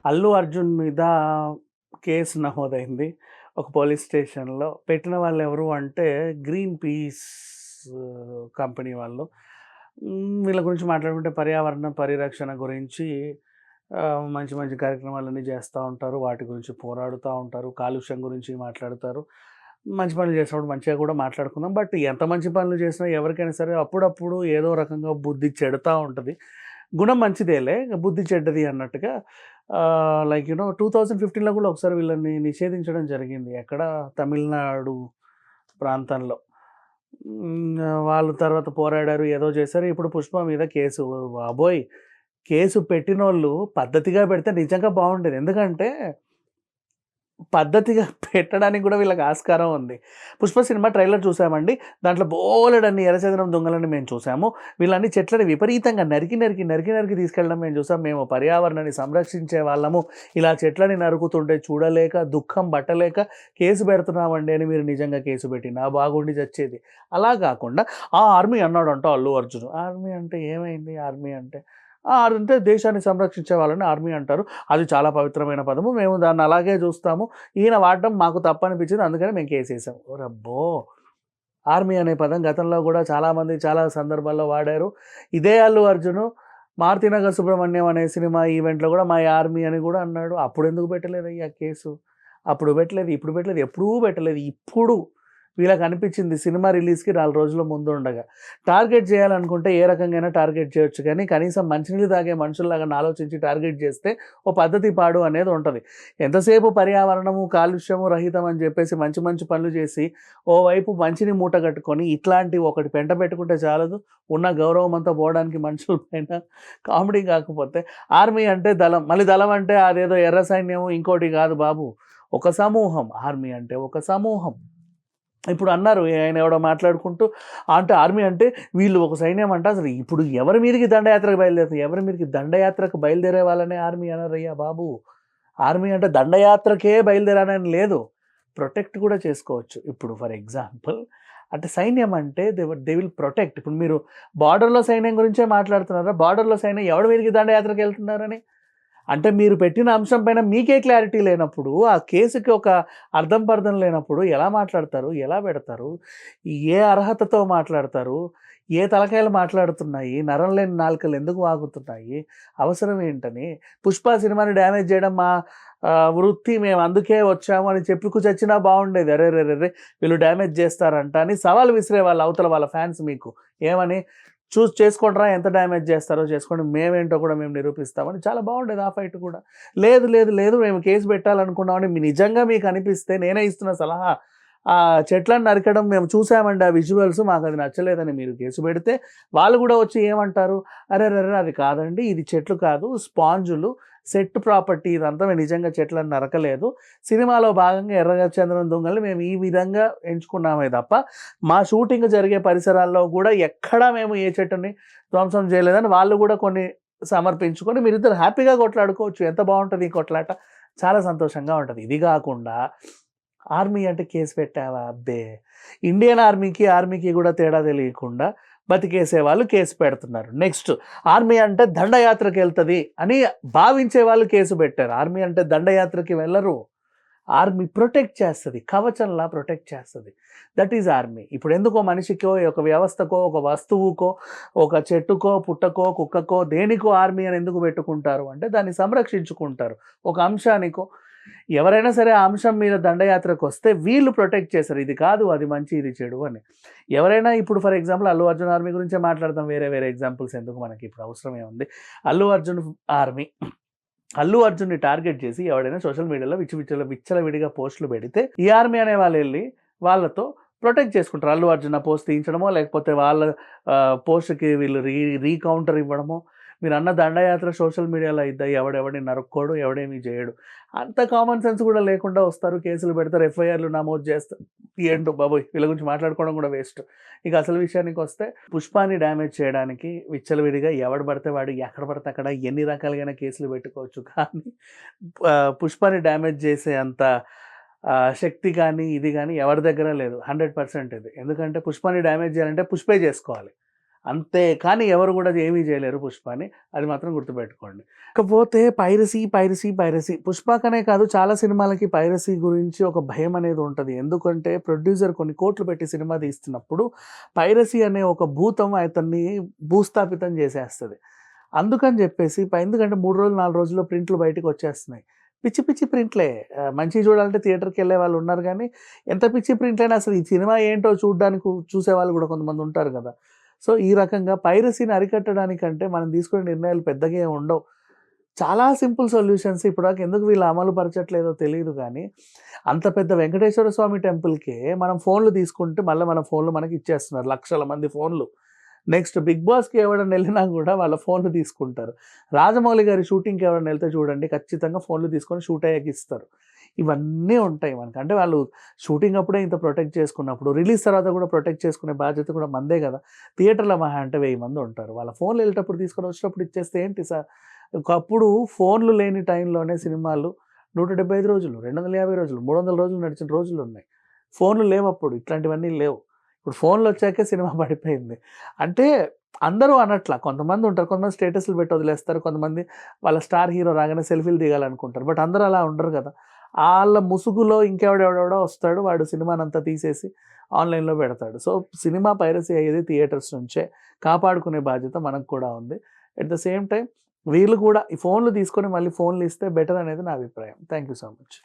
అల్లు అర్జున్ మీద కేసు నమోదైంది. ఒక పోలీస్ స్టేషన్‌లో. పెట్టిన వాళ్ళెవరు అంటే గ్రీన్ పీస్ కంపెనీ వాళ్ళు. వీళ్ళ గురించి మాట్లాడుకుంటే పర్యావరణ పరిరక్షణ గురించి మంచి మంచి కార్యక్రమాలన్నీ చేస్తా ఉంటారు. వాటి గురించి పోరాడుతా ఉంటారు. కాలుష్యం గురించి మాట్లాడతారు. మంచి పనులు చేసినప్పుడు మంచిగా కూడా మాట్లాడుకుందాం. బట్ ఎంత మంచి పనులు చేసినా ఎవరికైనా సరే అప్పుడప్పుడు ఏదో రకంగా బుద్ధి చెడతా ఉంటది. గుణం మంచిదేలే, బుద్ధి చెడ్డది అన్నట్టుగా లైక్ 2015లో కూడా ఒకసారి వీళ్ళని నిషేధించడం జరిగింది. ఎక్కడ తమిళనాడు ప్రాంతంలో. వాళ్ళు తర్వాత పోరాడారు, ఏదో చేశారు. ఇప్పుడు 'పుష్ప' మీద కేసు. బాబోయ్! కేసు పెట్టినోళ్ళు పద్ధతిగా పెడితే నిజంగా బావుండేది. ఎందుకంటే పద్ధతిగా పెట్టడానికి గూడా వీళ్ళకి ఆస్కారం ఉంది. 'పుష్ప' సినిమా ట్రైలర్ చూసామండి. దాంట్లో బోలెడన్ని ఎర్రచందనం దొంగలని మేము చూసాము. వీళ్ళన్ని చెట్లని విపరీతంగా నరికి తీసుకెళ్ళడం మేము చూసాం. మేము పర్యావరణాన్ని సంరక్షించే వాళ్ళము. ఇలా చెట్లని నరుకుతుంటే చూడలేక, దుఃఖం బట్టలేక కేసు పెడుతున్నామండి అని మీరు నిజంగా కేసు పెట్టినా బాగుండి చచ్చేది. అలా గాకుండా ఆర్మీ అన్నాడంట అల్లు అర్జున్. ఆర్మీ అంటే ఏమైంది ఆర్మీ అంటే? అంటే దేశాన్ని సంరక్షించే వాళ్ళని ఆర్మీ అంటారు. అది చాలా పవిత్రమైన పదము. మేము దాన్ని అలాగే చూస్తాము. ఈయన వాడడం మాకు తప్పనిపించింది. అందుకని మేము కేసేసాం. ఓరబ్బో! ఆర్మీ అనే పదం గతంలో గూడా చాలామంది చాలా సందర్భాల్లో వాడారు. ఇదే అల్లు అర్జును 'మారుతినగర్ సుబ్రహ్మణ్యం' అనే సినిమా ఈవెంట్‌లో గూడా మై ఆర్మీ అని గూడా అన్నాడు. అప్పుడెందుకు పెట్టలేదయ్యా కేసు? అప్పుడు పెట్టలేదు, ఇప్పుడు పెట్టలేదు, ఎప్పుడూ పెట్టలేదు. ఇప్పుడు వీళ్ళకనిపించింది సినిమా రిలీజ్‌కి 4 రోజుల ముందుండగా. టార్గెట్ చేయాలనుకుంటే ఏ రకంగైనా టార్గెట్ చేయొచ్చు గానీ, కనీసం మంచినీళ్ళు తాగే మనుషుల్లాగా ఆలోచించి టార్గెట్ చేస్తే ఓ పద్ధతి పాడు అనేది ఉంటది. ఎంతసేపు పర్యావరణము, కాలుష్యము రహితం అని చెప్పేసి మంచి మంచి పనులు చేసి, ఓవైపు మంచిని మూట కట్టుకొని ఇట్లాంటి ఒకటి పెంట పెట్టుకుంటే చాలదు. ఉన్న గౌరవం అంతా పోవడానికి మనుషుల పైన. కామెడీ కాకపోతే ఆర్మీ అంటే దళం. మళ్ళీ దళం అంటే అదేదో ఎర్ర సైన్యం ఇంకోటి కాదు బాబు. ఒక సమూహం. ఆర్మీ అంటే ఒక సమూహం. ఇప్పుడు అన్నారు ఆయన ఎవడో మాట్లాడుకుంటూ అంటే ఆర్మీ అంటే వీళ్ళు ఒక సైన్యం అంట. అసలు ఇప్పుడు ఎవరి మీదకి దండయాత్రకు బయలుదేరుతారు? ఎవరి మీదకి దండయాత్రకు బయలుదేరే వాళ్ళనే ఆర్మీ అనరయ్యా బాబు. ఆర్మీ అంటే దండయాత్రకే బయలుదేరాలని లేదు. ప్రొటెక్ట్ కూడా చేసుకోవచ్చు. ఇప్పుడు ఫర్ ఎగ్జాంపుల్ అంటే సైన్యం అంటే దే విల్ ప్రొటెక్ట్. ఇప్పుడు మీరు బార్డర్‌లో సైన్యం గురించే మాట్లాడుతున్నారా? బార్డర్‌లో సైన్యం ఎవడి మీదకి దండయాత్రకెళ్తున్నారని? అంటే మీరు పెట్టిన అంశం పైన మీకే క్లారిటీ లేనప్పుడు, ఆ కేసుకి ఒక అర్థం పర్థం లేనప్పుడు ఎలా మాట్లాడతారు? ఎలా పెడతారు? ఏ అర్హతతో మాట్లాడతారు? ఏ తలకాయలు మాట్లాడుతున్నాయి? నరం లేని నాలుకలు ఎందుకు వాగుతున్నాయి? అవసరం ఏంటని? 'పుష్ప' సినిమాని డ్యామేజ్ చేయడం మా వృత్తి. మేము అందుకే వచ్చాము అని చెప్పుకు చచ్చినా బావుండేది. అరెరెరెరె! వీళ్ళు డ్యామేజ్ చేస్తారంట అని సవాల్ విసిరేవాళ్ళు అవతల వాళ్ళ ఫ్యాన్స్ మీకు. ఏమని? చూజ్ చేసుకోండిరా ఎంత డ్యామేజ్ చేస్తారో చేసుకోండి. మేమేంటో కూడా మేము నిరూపిస్తామని చాలా బాగుండేది ఆ ఫైట్ కూడా. లేదు, లేదు, లేదు మేము కేసు పెట్టాలనుకున్నామని నిజంగా మీకు అనిపిస్తే నేనే ఇస్తున్న సలహా. చెట్లను నరకడం మేము చూసామండి ఆ విజువల్స్ మాకది నచ్చలేదని మీరు కేసు పెడితే వాళ్ళు కూడా వచ్చి ఏమంటారు? అరెరెరె! అది కాదండి. ఇది చెట్లు కాదు స్పాంజులు. సెట్ ప్రాపర్టీ ఇదంతా మేము నిజంగా చెట్లను నరకలేదు. సినిమాలో భాగంగా ఎర్రచందనం దొంగల్ని మేము ఈ విధంగా ఎంచుకున్నామే తప్ప మా షూటింగ్ జరిగే పరిసరాల్లో గూడా ఎక్కడా మేము ఏ చెట్టుని ధ్వంసం చేయలేదని వాళ్ళు గూడా కొన్ని సమర్పించుకొని మీరిద్దరు హ్యాపీగా కొట్లాడుకోవచ్చు. ఎంత బావుంటది ఈ కొట్లాట. చాలా సంతోషంగా ఉంటది. ఇది గాకుండా ఆర్మీ అంటే కేసు పెట్టావా? అబ్బే! ఇండియన్ ఆర్మీకి గూడా తేడా తెలియకుండా బతికేసేవాళ్ళు కేసు పెడుతున్నారు. నెక్స్ట్ ఆర్మీ అంటే దండయాత్రకెళ్తది అని భావించే వాళ్ళు కేసు పెట్టారు. ఆర్మీ అంటే దండయాత్రకి వెళ్లరు. ఆర్మీ ప్రొటెక్ట్ చేస్తది. కవచంలా ప్రొటెక్ట్ చేస్తది. That is army. ఇప్పుడెందుకో మనిషికో, ఒక వ్యవస్థకో, ఒక వస్తువుకో, ఒక చెట్టుకో, పుట్టకో, కుక్కకో, దేనికో ఆర్మీ అని ఎందుకు పెట్టుకుంటారు అంటే దాన్ని సంరక్షించుకుంటారు. ఒక అంశానికో ఎవరైనా సరే ఆ అంశం మీద దండయాత్రకొస్తే వీళ్ళు ప్రొటెక్ట్ చేశారు. ఇది కాదు, అది మంచి, ఇది చెడు అని. ఎవరైనా ఇప్పుడు for example 'Allu Arjun' army గురించే మాట్లాడదాం. వేరే వేరే ఎగ్జాంపుల్స్ ఎందుకు మనకి ఇప్పుడు అవసరం ఏముంది. 'అల్లు అర్జున్' ఆర్మీ. అల్లు అర్జున్‌ని టార్గెట్ చేసి ఎవడైనా సోషల్ మీడియాలో విచ్చలవిడిగా పోస్టులు పెడితే, ఈ ఆర్మీ అనే వాళ్ళెళ్లి వాళ్ళతో ప్రొటెక్ట్ చేసుకుంటారు. అల్లు అర్జున్ ఆ పోస్ట్ తీయించడమో, లేకపోతే వాళ్ళ పోస్ట్‌కి వీళ్ళు రీకౌంటర్ ఇవ్వడమో. మీరన్న దండయాత్ర సోషల్ మీడియాలో అయిద్దా? ఎవడెవడిని నరుక్కోడు, ఎవడేమి చేయడు. అంత కామన్ సెన్స్ కూడా లేకుండా వస్తారు, కేసులు పెడతారు, ఎఫ్ఐఆర్‌లు నమోదు చేస్తారు. ఏంటో బాబోయ్! వీళ్ళ గురించి మాట్లాడుకోవడం కూడా వేస్ట్. ఇక అసలు విషయానికొస్తే 'పుష్పాని' డ్యామేజ్ చేయడానికి విచ్చలవిడిగా ఎవడు పడితే వాడు ఎక్కడ పడితే అక్కడ ఎన్ని రకాలుగైన కేసులు పెట్టుకోవచ్చు. కానీ 'పుష్పాని' డ్యామేజ్ చేసే అంత శక్తి గానీ, ఇది గానీ ఎవరి దగ్గర లేదు. 100% ఇది. ఎందుకంటే 'పుష్పాని' డ్యామేజ్ చేయాలంటే పుష్పే చేసుకోవాలి. అంతే. కానీ ఎవరు గూడా ఏమీ జేయలేరు 'పుష్పని'. అది మాత్రం గుర్తుపెట్టుకోండి. ఇకపోతే పైరసీ. 'పుష్పకనే' కాదు చాలా సినిమాలకి పైరసీ గురించి ఒక భయం అనేది ఉంటది. ఎందుకంటే ప్రొడ్యూసర్ కొన్ని కోట్లు పెట్టి సినిమా తీస్తున్నప్పుడు పైరసీ అనే ఒక భూతం అతన్ని భూస్థాపితం జేసేస్తది. అందుకని జెప్పేసి ఎందుకంటే 3 రోజులు, 4 రోజుల్లో ప్రింట్లు బయటికొచ్చేస్తున్నాయి. పిచ్చి ప్రింట్‌లే. మంచియి జూడాలంటే థియేటర్‌కెళ్ళే వాళ్ళున్నారు గానీ, ఎంత పిచ్చి ప్రింట్లైనా అసలు ఈ సినిమా ఏంటో చూడ్డానికి చూసేవాళ్ళు గూడా కొంతమందుంటారు గదా! సో, ఈ రకంగా పైరసీని అరికట్టడానికంటే మనం తీసుకునే నిర్ణయాలు పెద్దగా ఏమి ఉండవు. చాలా సింపుల్ సొల్యూషన్స్ ఇప్పటిదాకా ఎందుకు వీళ్ళు అమలు పరచట్లేదో తెలీదు గానీ, అంత పెద్ద వెంకటేశ్వర స్వామి టెంపుల్‌కే మనం ఫోన్‌లు తీసుకుంటే మళ్ళా మన ఫోన్‌లు మనకిచ్చేస్తున్నారు. లక్షల మంది ఫోన్‌లు. నెక్స్ట్ 'బిగ్ బాస్‌కి' ఎవడన్నా ఎళ్ళినా గూడా వాళ్ళ ఫోన్‌లు తీసుకుంటారు. 'రాజమౌళి' గారి షూటింగ్‌కి ఎవరైనా ఎళ్తే చూడండి ఖచ్చితంగా ఫోన్‌లు తీసుకొని షూట్ అయ్యాక ఇస్తారు. ఇవన్నీ ఉంటాయి మనకి. అంటే వాళ్ళు షూటింగ్ అప్పుడే ఇంత ప్రొటెక్ట్ చేసుకున్నప్పుడు, రిలీజ్ తర్వాత గూడా ప్రొటెక్ట్ చేసుకునే బాధ్యత కూడా మనదే గదా! థియేటర్‌లో మహా అంటే 1000 మంది ఉంటారు. వాళ్ళ ఫోన్‌లు ఎళ్ళేటప్పుడు తీసుకొని వచ్చేటప్పుడు ఇచ్చేస్తే ఏంటి ఒకప్పుడు ఫోన్‌లు లేని టైంలోనే సినిమాలు 175 రోజులు, 250 రోజులు, 300 రోజులు నడిచిన రోజులున్నాయి. ఫోన్‌లు లేవప్పుడు. ఇట్లాంటివన్నీ లేవు. ఇప్పుడు ఫోన్‌లొచ్చాకే సినిమా పడిపోయింది. అంటే అందరూ అనట్ల. కొంతమందుంటారు. కొంతమంది స్టేటస్‌లు పెట్టి వదిలేస్తారు. కొంతమంది వాళ్ళ స్టార్ హీరో రాగానే సెల్ఫీలు దిగాలనుకుంటారు. బట్ అందరూ అలా ఉండరు గదా! ఆళ్ళ ముసుగులో ఇంకెవడెవడెవడో వస్తాడు. వాడు సినిమానంతా తీసేసి ఆన్‌లైన్‌లో పెడతాడు. సో, సినిమా పైరసీ అయ్యేది థియేటర్స్ నుంచే. కాపాడుకునే బాధ్యత మనకు కూడా ఉంది. ఎట్ ద సేమ్ టైమ్ వీళ్ళు కూడా ఈ ఫోన్‌లు తీసుకొని మళ్ళీ ఫోన్‌లు ఇస్తే బెటర్ అనేది నా అభిప్రాయం. Thank you so much.